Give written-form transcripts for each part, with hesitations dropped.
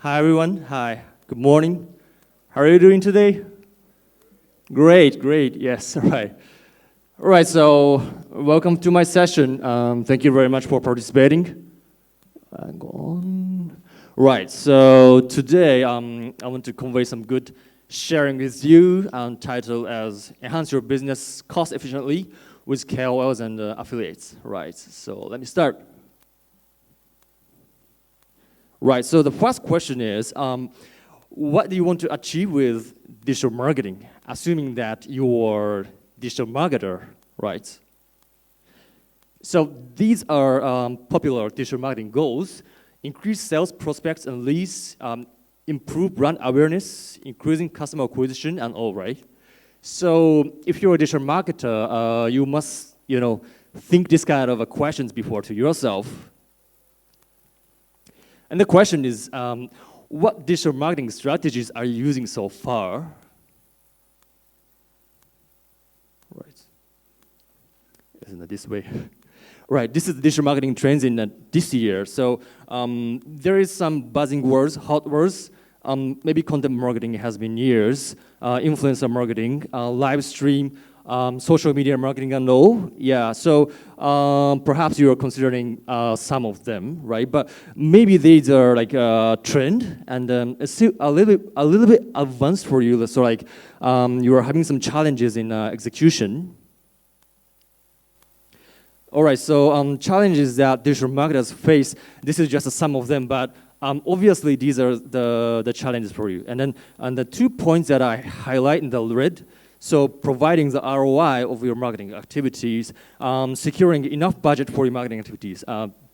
Hi everyone. Hi. Good morning. How are you doing today? Great, great. Yes. All right. All right. So welcome to my session. Thank you very much for participating. Go on. Right. So today I want to convey some good sharing with you, titled as "Enhance Your Business Cost Efficiently with KOLs and Affiliates." Right. So let me start. Right, so the first question is, what do you want to achieve with digital marketing, assuming that you're digital marketer, right? So these are popular digital marketing goals: increase sales prospects and leads, improve brand awareness, increasing customer acquisition, and all, right? So if you're a digital marketer, you must, think this kind of questions before to yourself. And the question is, what digital marketing strategies are you using so far? Right. Isn't it this way? Right, this is the digital marketing trends in this year. So there is some buzzing words, hot words. Maybe content marketing has been years, influencer marketing, live stream, social media marketing and all. Yeah, so perhaps you are considering some of them, right? But maybe these are like a trend, and it's still a little bit advanced for you. So like you are having some challenges in execution. All right, so challenges that digital marketers face. This is just some of them, but obviously these are the challenges for you. And then the 2 points that I highlight in the red. So providing the ROI of your marketing activities, securing enough budget for your marketing activities.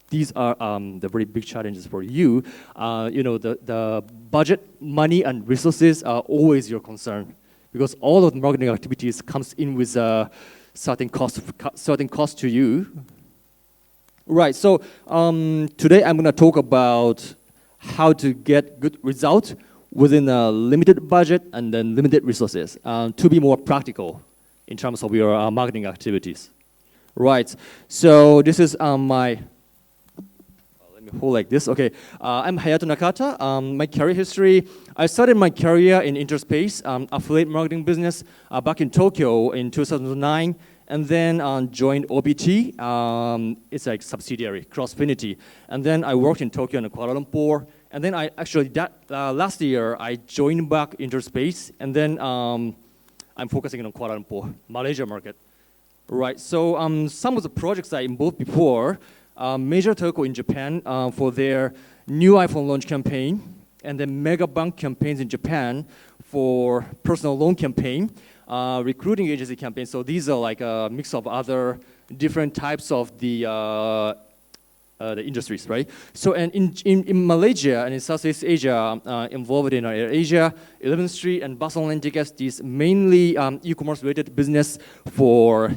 These are the very big challenges for you. The budget, money, and resources are always your concern, because all of the marketing activities comes in with certain cost to you. Right. So today I'm going to talk about how to get good results within a limited budget and then limited resources, to be more practical in terms of your marketing activities. Right, so this is let me hold like this. Okay, I'm Hayato Nakata. My career history, I started my career in Interspace, affiliate marketing business, back in Tokyo in 2009, and then joined OBT. It's like subsidiary, Crossfinity. And then I worked in Tokyo and Kuala Lumpur. And then last year, I joined back Interspace, and then I'm focusing on Kuala Lumpur, Malaysia market. Right, so some of the projects I involved before, major telco in Japan for their new iPhone launch campaign, and then mega bank campaigns in Japan for personal loan campaign, recruiting agency campaign. So these are like a mix of other different types of the industries, right? So and in Malaysia and in Southeast Asia, involved in AirAsia, 11th Street, and Barcelona Tickets, these mainly e-commerce related business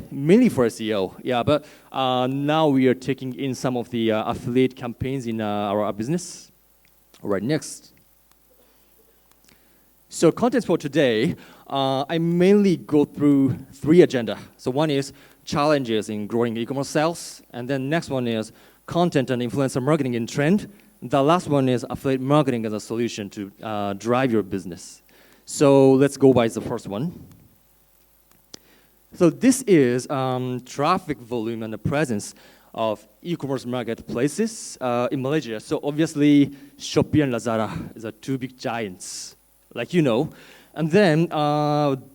mainly for SEO. Yeah, but now we are taking in some of the affiliate campaigns in our business. All right, next. So contents for today, I mainly go through 3 agenda. So one is challenges in growing e-commerce sales, and then next one is content and influencer marketing in trend. The last one is affiliate marketing as a solution to drive your business. So let's go by the first one. So this is traffic volume and the presence of e-commerce marketplaces in Malaysia. So obviously, Shopee and Lazada is 2 big giants, like you know. And then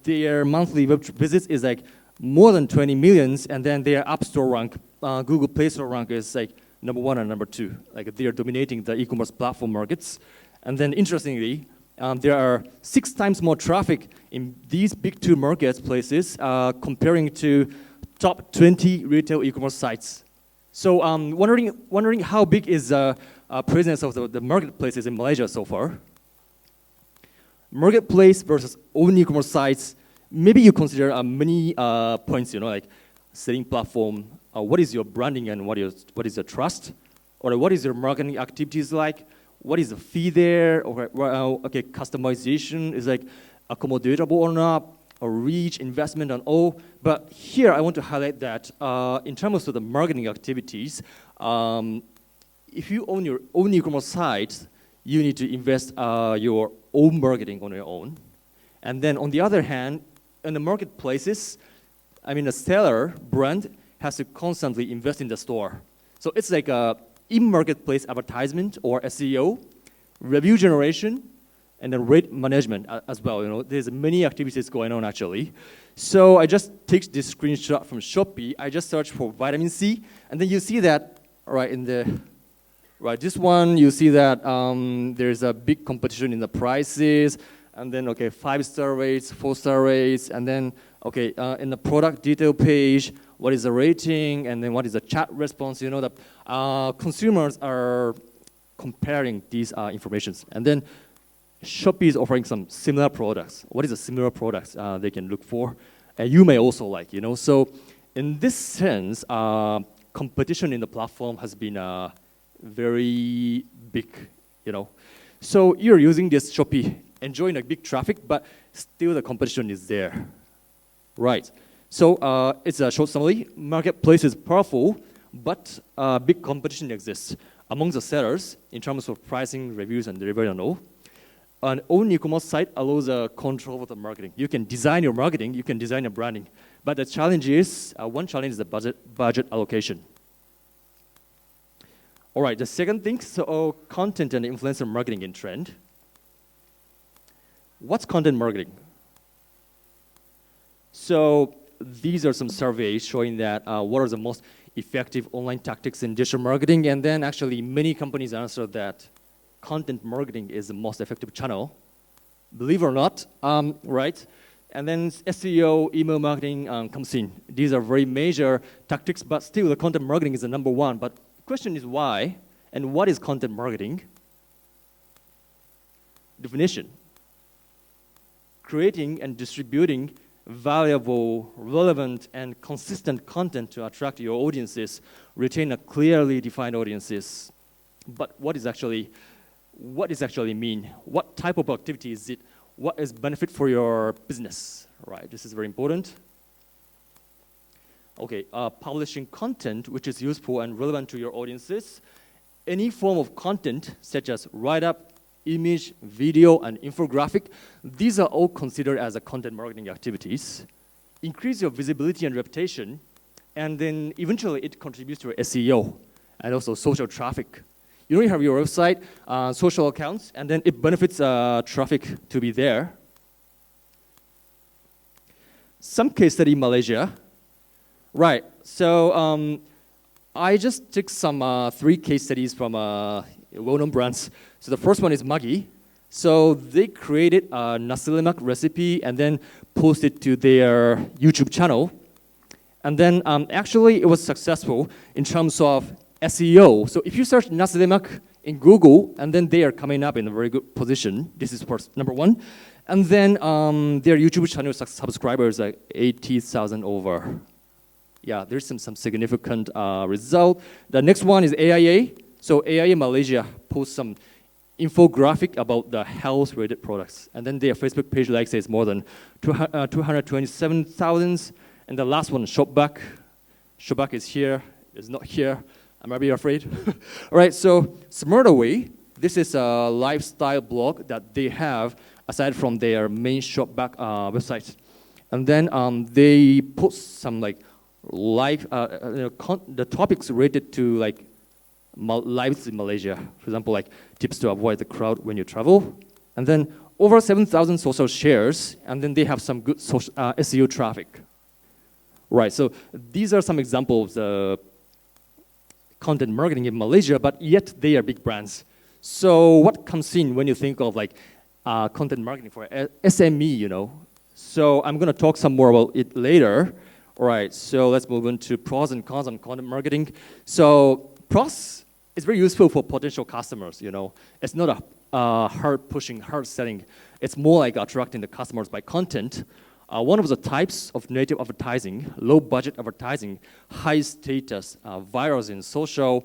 their monthly web visits is like more than 20 millions, and then their App Store rank, Google Play Store rank is like number 1 and number 2. Like they are dominating the e-commerce platform markets. And then interestingly, there are 6 times more traffic in these big 2 marketplaces comparing to top 20 retail e-commerce sites. So wondering how big is the presence of the marketplaces in Malaysia so far? Marketplace versus own e-commerce sites. Maybe you consider many points, like selling platform. What is your branding and what is your trust? Or what is your marketing activities like? What is the fee there? Or customization is like accommodatable or not? Or reach, investment and all. But here I want to highlight that in terms of the marketing activities, if you own your own e-commerce site, you need to invest your own marketing on your own. And then on the other hand, in the marketplaces, I mean, the seller brand has to constantly invest in the store. So it's like a in-marketplace advertisement or SEO, review generation, and then rate management as well. You know, there's many activities going on actually. So I just take this screenshot from Shopee. I just search for vitamin C, and then you see that this one you see that there's a big competition in the prices, and then 5-star rates, 4-star rates, and then in the product detail page, what is the rating, and then what is the chat response. You know, the consumers are comparing these informations, and then Shopee is offering some similar products. What is a similar products they can look for? And you may also like, you know. So in this sense, competition in the platform has been very big, you know. So you're using this Shopee, enjoying a big traffic, but still the competition is there, right? So it's a short summary. Marketplace is powerful, but big competition exists among the sellers in terms of pricing, reviews, and delivery and all. An own e-commerce site allows control of the marketing. You can design your marketing, you can design your branding. But the challenge is, one challenge is the budget allocation. All right, the second thing, so content and influencer marketing in trend. What's content marketing? So these are some surveys showing that what are the most effective online tactics in digital marketing, and then actually many companies answered that content marketing is the most effective channel, believe it or not, right? And then SEO, email marketing comes in. These are very major tactics, but still the content marketing is the number one. But the question is why, and what is content marketing? Definition: creating and distributing valuable, relevant, and consistent content to attract your audiences, retain a clearly defined audiences. But what does actually mean? What type of activity is it? What is benefit for your business? Right, this is very important. Publishing content which is useful and relevant to your audiences. Any form of content such as write-up, image, video, and infographic, these are all considered as a content marketing activities. Increase your visibility and reputation, and then eventually it contributes to your SEO and also social traffic. You know, you have your website, social accounts, and then it benefits traffic to be there. Some case study in Malaysia. Right, so I just took some 3 case studies from well-known brands. So the first one is Maggi. So they created a nasi lemak recipe and then posted to their YouTube channel. And then actually it was successful in terms of SEO. So if you search nasi lemak in Google, and then they are coming up in a very good position. This is first, number one. And then their YouTube channel subscribers are 80,000 over. Yeah, there's some significant result. The next one is AIA. So AIA Malaysia posts some infographic about the health-related products. And then their Facebook page likes is more than 227,000. And the last one, Shopback. Shopback is here, is not here. I might be afraid. All right, so SmarterWay, this is a lifestyle blog that they have aside from their main Shopback website. And then they post some like life, the topics related to like lives in Malaysia. For example, like tips to avoid the crowd when you travel. And then over 7,000 social shares, and then they have some good social, SEO traffic. Right, so these are some examples of content marketing in Malaysia, but yet they are big brands. So what comes in when you think of like content marketing for SME, you know? So I'm gonna talk some more about it later. All right, so let's move on to pros and cons on content marketing. So pros is very useful for potential customers, you know? It's not a hard pushing, hard selling. It's more like attracting the customers by content. One of the types of native advertising, low budget advertising, high status, virals in social,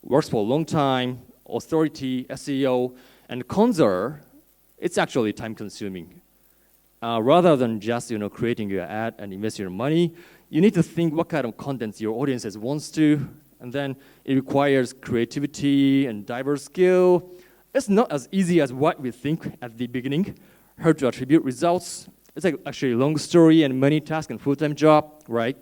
works for a long time, authority, SEO, and cons are, it's actually time consuming. Rather than just creating your ad and invest your money, you need to think what kind of content your audiences wants to, and then it requires creativity and diverse skill, It's not as easy as what we think at the beginning. How to attribute results. It's like actually a long story and many tasks and full-time job, right?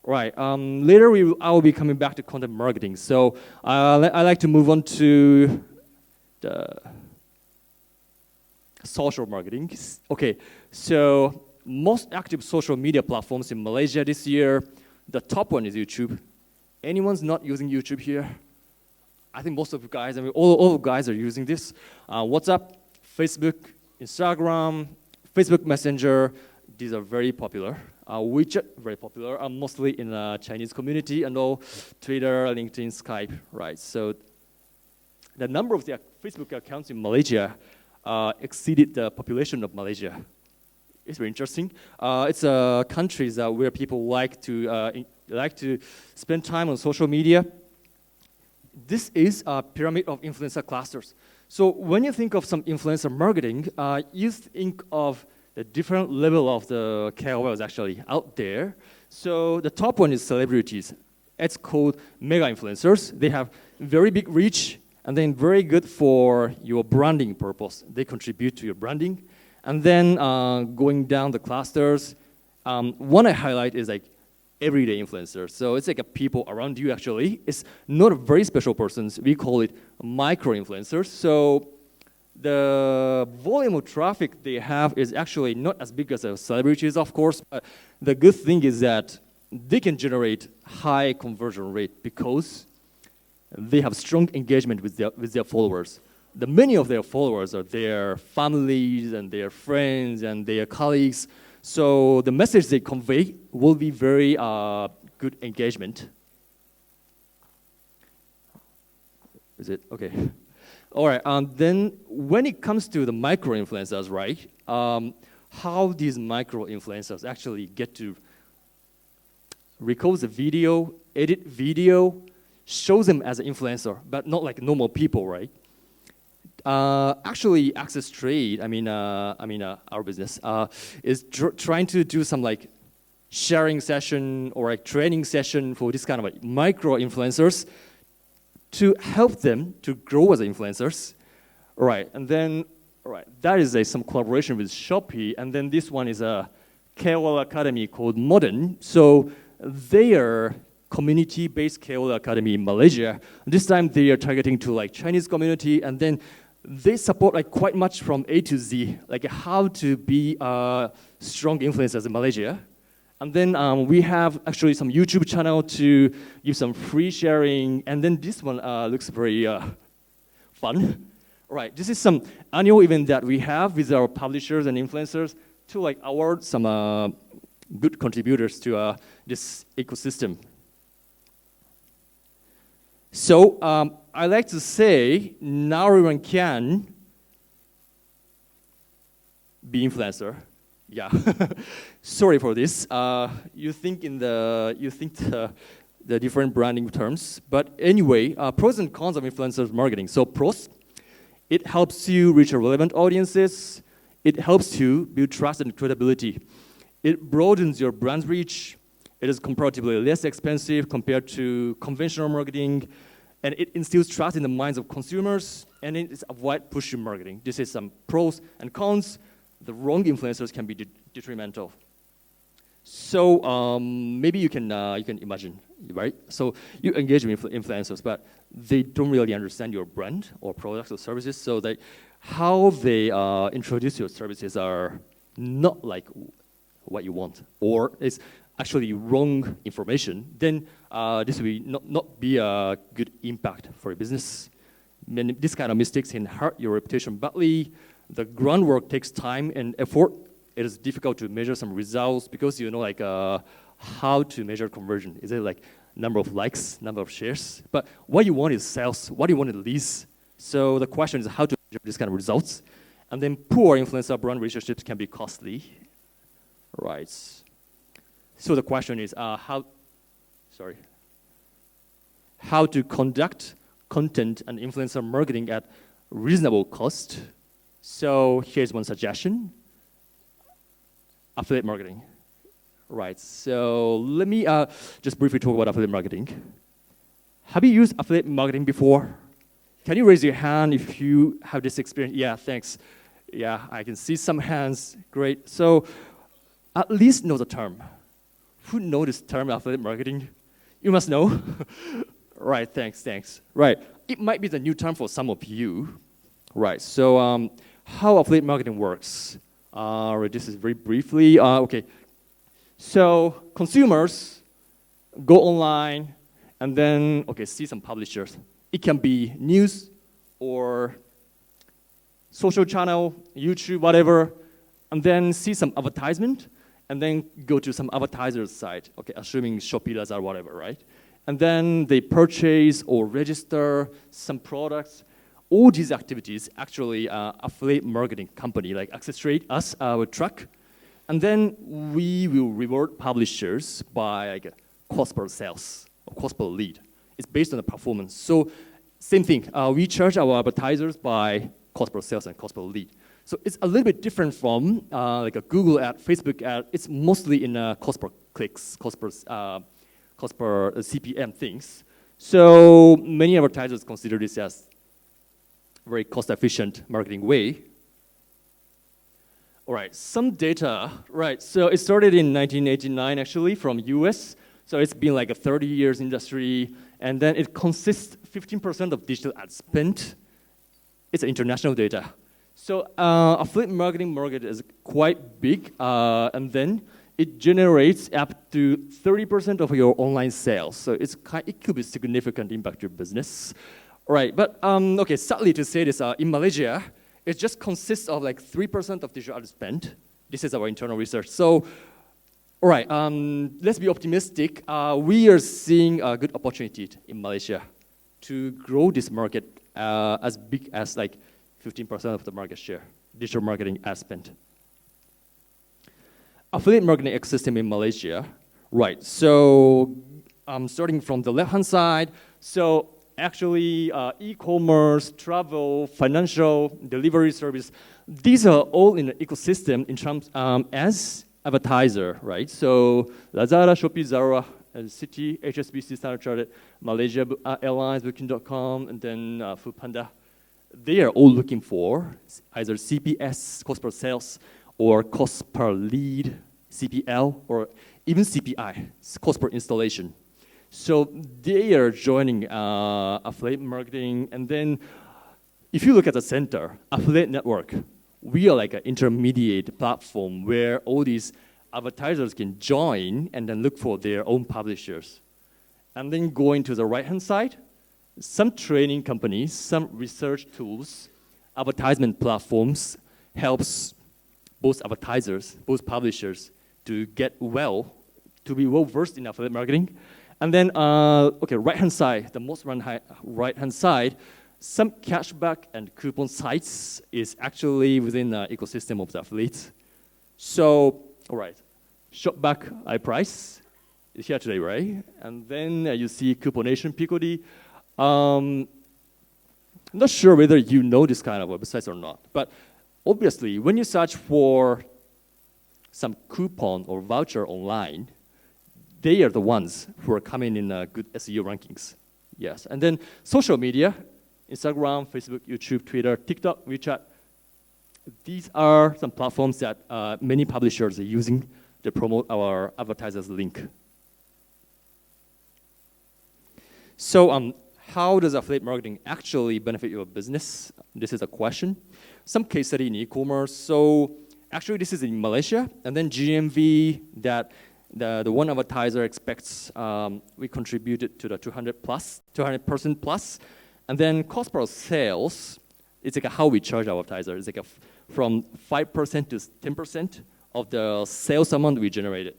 Right. Later, I will be coming back to content marketing. So I like to move on to the social marketing. Okay. So most active social media platforms in Malaysia this year, the top one is YouTube. Anyone's not using YouTube here? I think most of you guys, all of you guys are using this. WhatsApp, Facebook, Instagram, Facebook Messenger, these are very popular. WeChat, very popular, mostly in the Chinese community, and all Twitter, LinkedIn, Skype, right? So the number of the Facebook accounts in Malaysia exceeded the population of Malaysia. It's very interesting. It's countries where people like to spend time on social media. This is a pyramid of influencer clusters. So when you think of some influencer marketing, you think of the different level of the KOLs actually out there. So the top one is celebrities. It's called mega influencers. They have very big reach and then very good for your branding purpose. They contribute to your branding. And then going down the clusters, one I highlight is like everyday influencers. So it's like a people around you actually. It's not a very special persons. We call it micro influencers. So the volume of traffic they have is actually not as big as the celebrities, of course, but the good thing is that they can generate high conversion rate because they have strong engagement with their followers. The many of their followers are their families and their friends and their colleagues. So the message they convey will be very good engagement. Is it? Okay. All right, then when it comes to the micro-influencers, right, how these micro-influencers actually get to record the video, edit video, show them as an influencer, but not like normal people, right? Actually, Access Trade, our business, is trying to do some like sharing session or like training session for this kind of like micro-influencers to help them to grow as influencers. All right, and then, all right, that is some collaboration with Shopee, and then this one is a KOL Academy called Modern. So they are community-based KOL Academy in Malaysia. This time they are targeting to like Chinese community, and then they support like quite much from A to Z, like how to be strong influencers in Malaysia. And then we have actually some YouTube channel to give some free sharing. And then this one looks very fun. All right, this is some annual event that we have with our publishers and influencers to like award some good contributors to this ecosystem. So I like to say now everyone can be influencer. Yeah, sorry for this. You think the different branding terms, but anyway, pros and cons of influencer marketing. So pros, it helps you reach relevant audiences. It helps you build trust and credibility. It broadens your brand reach. It is comparatively less expensive compared to conventional marketing, and it instills trust in the minds of consumers. And it avoids pushy marketing. This is some pros and cons. The wrong influencers can be detrimental. So maybe you can imagine, right? So you engage with influencers, but they don't really understand your brand or products or services. So how they introduce your services are not like what you want, or it's actually wrong information. Then this will not be a good impact for your business. This kind of mistakes can hurt your reputation badly. The groundwork takes time and effort. It is difficult to measure some results because you know like how to measure conversion. Is it like number of likes, number of shares? But what you want is sales. What you want is leads. So the question is how to measure this kind of results. And then poor influencer brand relationships can be costly. Right. So the question is how to conduct content and influencer marketing at reasonable cost. So here's one suggestion: affiliate marketing. Right, so let me just briefly talk about affiliate marketing. Have you used affiliate marketing before? Can you raise your hand if you have this experience? Yeah, thanks. Yeah, I can see some hands. Great. So at least know the term. Who knows this term, affiliate marketing? You must know. Right, thanks. Right, it might be the new term for some of you. Right, so how affiliate marketing works. This is very briefly. Okay, so consumers go online and then, see some publishers. It can be news or social channel, YouTube, whatever, and then see some advertisement, and then go to some advertiser's site, assuming Shopee, Lazada, whatever, right? And then they purchase or register some products. All these activities actually affiliate marketing company like Access Trade, us, our track. And then we will reward publishers by like cost per sales or cost per lead. It's based on the performance. So same thing, we charge our advertisers by cost per sales and cost per lead. So it's a little bit different from like a Google ad, Facebook ad. It's mostly in cost per clicks, cost per CPM things. So many advertisers consider this as a very cost-efficient marketing way. All right, some data, right? So it started in 1989 actually from US. So it's been like a 30 years industry, and then it consists 15% of digital ad spend. It's international data. So affiliate marketing market is quite big, and then it generates up to 30% of your online sales. So it could be significant impact your business. All right, but sadly to say this, in Malaysia, it just consists of like 3% of digital ad spend. This is our internal research. So, all right, let's be optimistic. We are seeing a good opportunity in Malaysia to grow this market as big as like 15% of the market share, digital marketing ad spend. Affiliate marketing ecosystem in Malaysia, right? So starting from the left-hand side, so actually e-commerce, travel, financial, delivery service, these are all in the ecosystem in terms as advertiser, right? So Lazada, Shopee, Zara, Citi, HSBC, Standard Chartered, Malaysia Airlines, Booking.com, and then Foodpanda. They are all looking for either CPS, cost per sales, or cost per lead, CPL, or even CPI, cost per installation. So they are joining affiliate marketing. And then if you look at the center, affiliate network, we are like an intermediate platform where all these advertisers can join and then look for their own publishers. And then going to the right-hand side, some training companies, some research tools, advertisement platforms helps both advertisers, both publishers to get to be well-versed in affiliate marketing. And then, right-hand side, the most right-hand side, some cashback and coupon sites is actually within the ecosystem of the affiliates. So, all right, Shopback iPrice is here today, right? And then you see Couponation, Picody. I'm not sure whether you know this kind of websites or not, but obviously, when you search for some coupon or voucher online, they are the ones who are coming in good SEO rankings. Yes, and then social media, Instagram, Facebook, YouTube, Twitter, TikTok, WeChat. These are some platforms that many publishers are using to promote our advertisers' link. So how does affiliate marketing actually benefit your business? This is a question. Some case study in e-commerce. So actually this is in Malaysia, and then GMV that the one advertiser expects, we contributed to the 200% plus. And then cost per sales, it's like how we charge our advertisers. It's like from 5% to 10% of the sales amount we generated.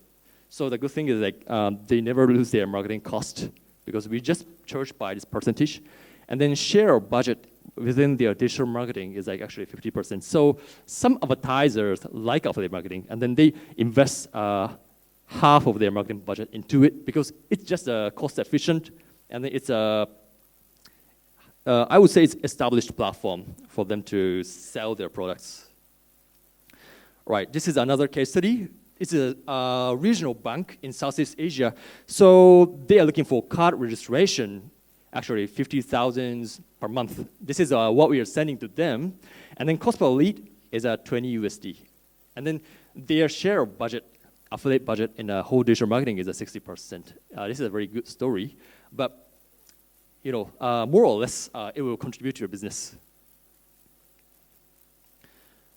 So the good thing is like they never lose their marketing cost because we just charge by this percentage. And then share of budget within their digital marketing is like actually 50%. So some advertisers like affiliate marketing, and then they invest half of their marketing budget into it because it's just cost efficient, and it's I would say it's established platform for them to sell their products. Right, this is another case study. It's a regional bank in Southeast Asia. So they are looking for card registration actually 50,000 per month. This is what we are sending to them. And then cost per lead is 20 USD. And then their share of budget, affiliate budget in the whole digital marketing is 60%. This is a very good story, but more or less, it will contribute to your business.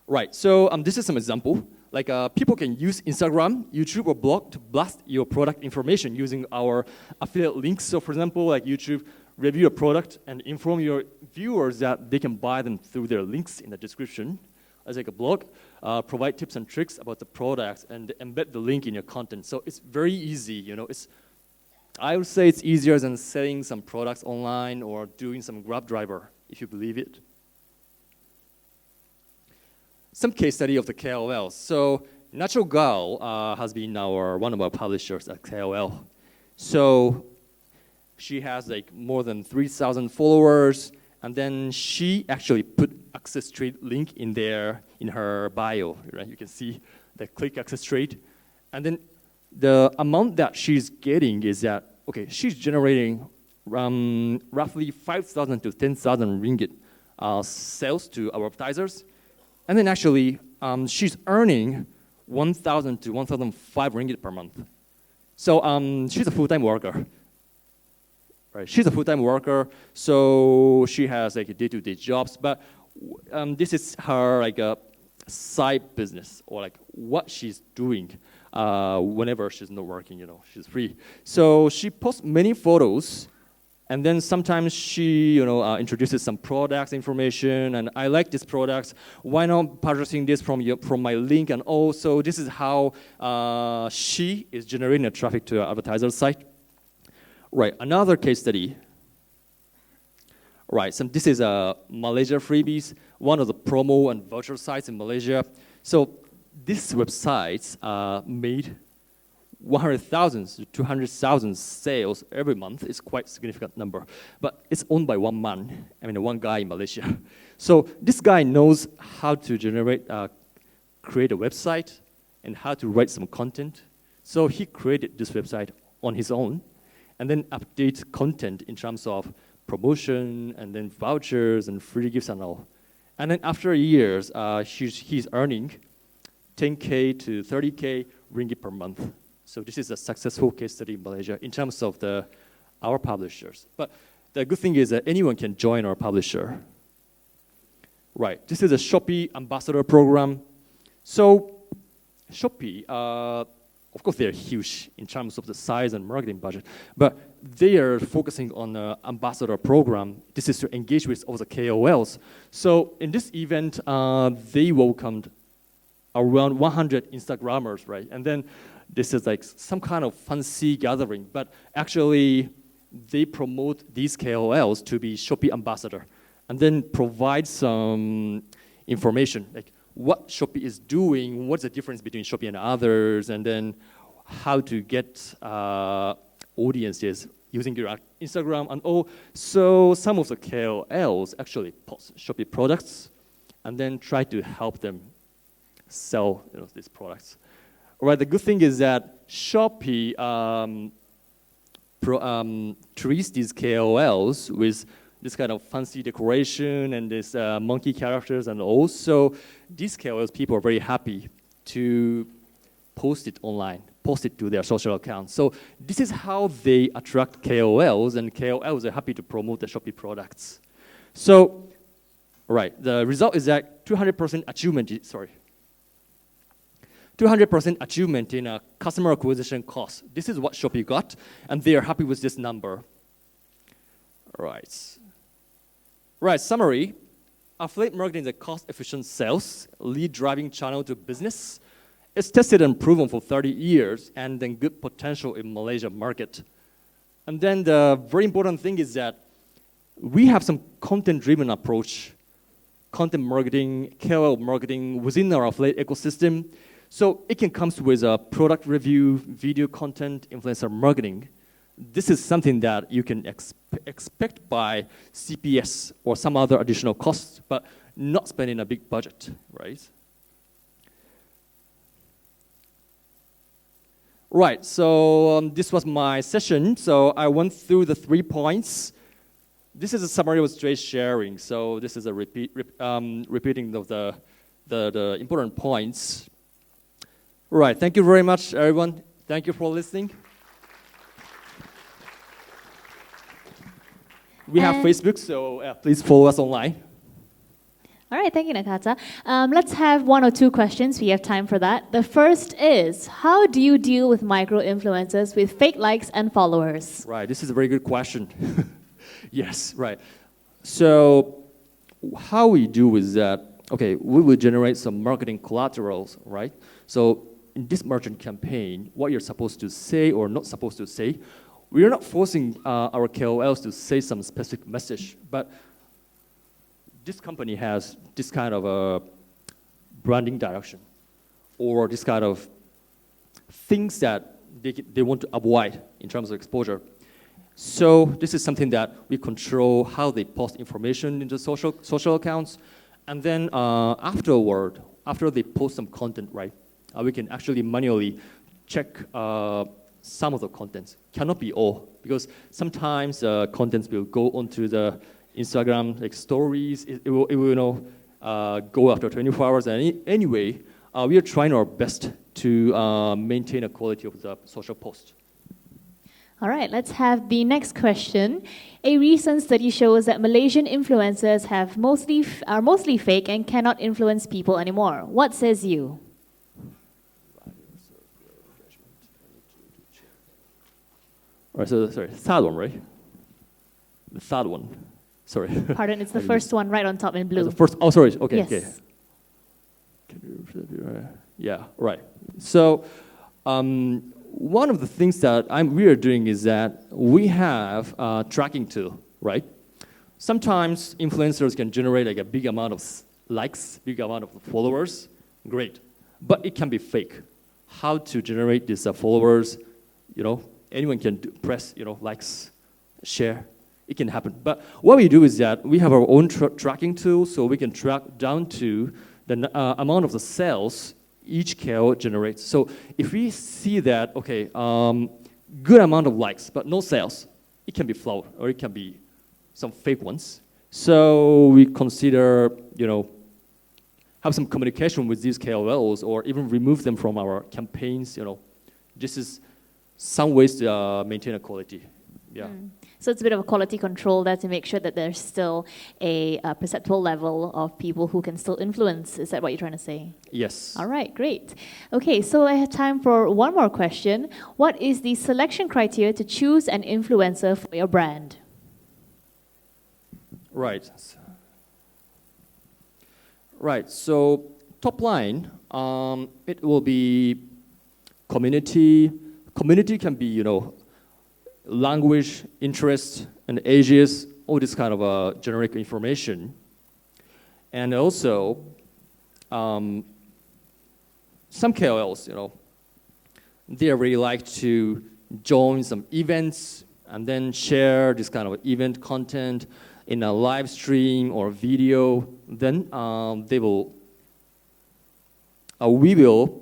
Right, so this is some example. Like people can use Instagram, YouTube, or blog to blast your product information using our affiliate links. So for example, like YouTube, review a product and inform your viewers that they can buy them through their links in the description. As like a blog, provide tips and tricks about the products and embed the link in your content. So it's very easy, I would say it's easier than selling some products online or doing some Grab driver, if you believe it. Some case study of the KOLs. So Natural Gal has been one of our publishers at KOL. So she has like more than 3,000 followers, and then she actually put Access Trade link in her bio, right? You can see the click Access Trade. And then the amount that she's getting is that, okay, she's generating roughly 5,000 to 10,000 ringgit sales to our advertisers. And then actually, she's earning 1,000 to 1,005 ringgit per month. So she's a full-time worker. Right, she's a full-time worker, so she has like day-to-day jobs. But this is her like a side business, or like what she's doing whenever she's not working. She's free. So she posts many photos. And then sometimes she, introduces some products information, and I like these products. Why not purchasing this from my link? And also, this is how she is generating the traffic to our advertiser site. Right, another case study. Right, so this is Malaysia Freebies, one of the promo and voucher sites in Malaysia. So these websites made 100,000 to 200,000 sales every month. It's quite a significant number, but it's owned by one guy in Malaysia. So this guy knows how to create a website and how to write some content. So he created this website on his own and then update content in terms of promotion and then vouchers and free gifts and all. And then after years, he's earning 10K to 30K ringgit per month. So this is a successful case study in Malaysia in terms of our publishers. But the good thing is that anyone can join our publisher. Right, this is a Shopee ambassador program. So Shopee, of course they're huge in terms of the size and marketing budget, but they are focusing on the ambassador program. This is to engage with all the KOLs. So in this event, they welcomed around 100 Instagrammers, right? And then this is like some kind of fancy gathering, but actually they promote these KOLs to be Shopee ambassador and then provide some information, like what Shopee is doing, what's the difference between Shopee and others, and then how to get audiences using your Instagram and all. So some of the KOLs actually post Shopee products and then try to help them sell these products. All right, the good thing is that Shopee treats these KOLs with this kind of fancy decoration and this monkey characters, and also these KOLs, people are very happy to post it online, post it to their social accounts. So this is how they attract KOLs, and KOLs are happy to promote the Shopee products. So, right, the result is that 200% achievement, 200% achievement in a customer acquisition cost. This is what Shopee got, and they are happy with this number. Right, summary. Affiliate marketing is a cost-efficient sales, lead-driving channel to business. It's tested and proven for 30 years, and then good potential in Malaysia market. And then the very important thing is that we have some content-driven approach, content marketing, KOL marketing within our affiliate ecosystem. So it can come with a product review, video content, influencer marketing. This is something that you can expect by CPS or some other additional costs, but not spending a big budget, right? Right, so this was my session. So I went through the 3 points. this is a summary of straight sharing. So this is a repeating of the important points. Right. Thank you very much, everyone. Thank you for listening. We have Facebook, so please follow us online. All right, thank you, Nakata. Let's have 1 or 2 questions. We have time for that. The first is, how do you deal with micro-influencers with fake likes and followers? Right, this is a very good question. Yes, right. So how we do with that, okay, we will generate some marketing collaterals, right? So in this merchant campaign, what you're supposed to say or not supposed to say, we are not forcing our KOLs to say some specific message, but this company has this kind of a branding direction or this kind of things that they want to avoid in terms of exposure. So this is something that we control how they post information into social accounts. And then afterward, after they post some content, right, we can actually manually check some of the contents. Cannot be all, because sometimes contents will go onto the Instagram like stories. It will go after 24 hours. And anyway, we are trying our best to maintain a quality of the social post. All right, let's have the next question. A recent study shows that Malaysian influencers are mostly fake and cannot influence people anymore. What says you? All right, so sorry, third one, right? The third one. Sorry. Pardon, it's the first one right on top in blue. The first, oh, sorry, okay, yes. okay. Yeah, right. So one of the things that we are doing is that we have a tracking tool, right? Sometimes influencers can generate like a big amount of likes, big amount of followers, great. But it can be fake. How to generate these followers, anyone can press, likes, share. It can happen. But what we do is that we have our own tracking tool, so we can track down to the amount of the sales each KO generates. So if we see that, okay, good amount of likes, but no sales, it can be fraud, or it can be some fake ones. So we consider, have some communication with these KOLs, or even remove them from our campaigns. This is some ways to maintain a quality. Yeah. So it's a bit of a quality control there to make sure that there's still a perceptible level of people who can still influence. Is that what you're trying to say? Yes. All right, great. Okay, so I have time for one more question. What is the selection criteria to choose an influencer for your brand? Right. Right, so top line, it will be community. Community can be, language, interest, and ages, all this kind of generic information. And also, some KOLs, they really like to join some events and then share this kind of event content in a live stream or video. Then we will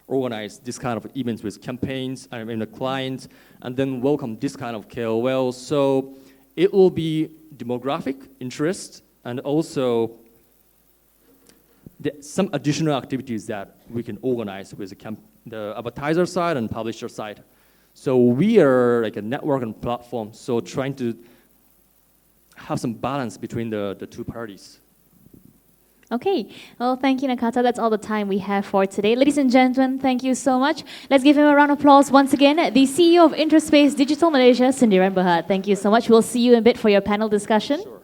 organize this kind of events with campaigns and the clients, and then welcome this kind of KOL. So it will be demographic interest, and also some additional activities that we can organize with the advertiser side and publisher side. So we are like a network and platform, so trying to have some balance between the two parties. Okay, well, thank you, Nakata. That's all the time we have for today. Ladies and gentlemen, thank you so much. Let's give him a round of applause once again. The CEO of Interspace Digital Malaysia, Sindiran Berhad. Thank you so much. We'll see you in a bit for your panel discussion. Sure.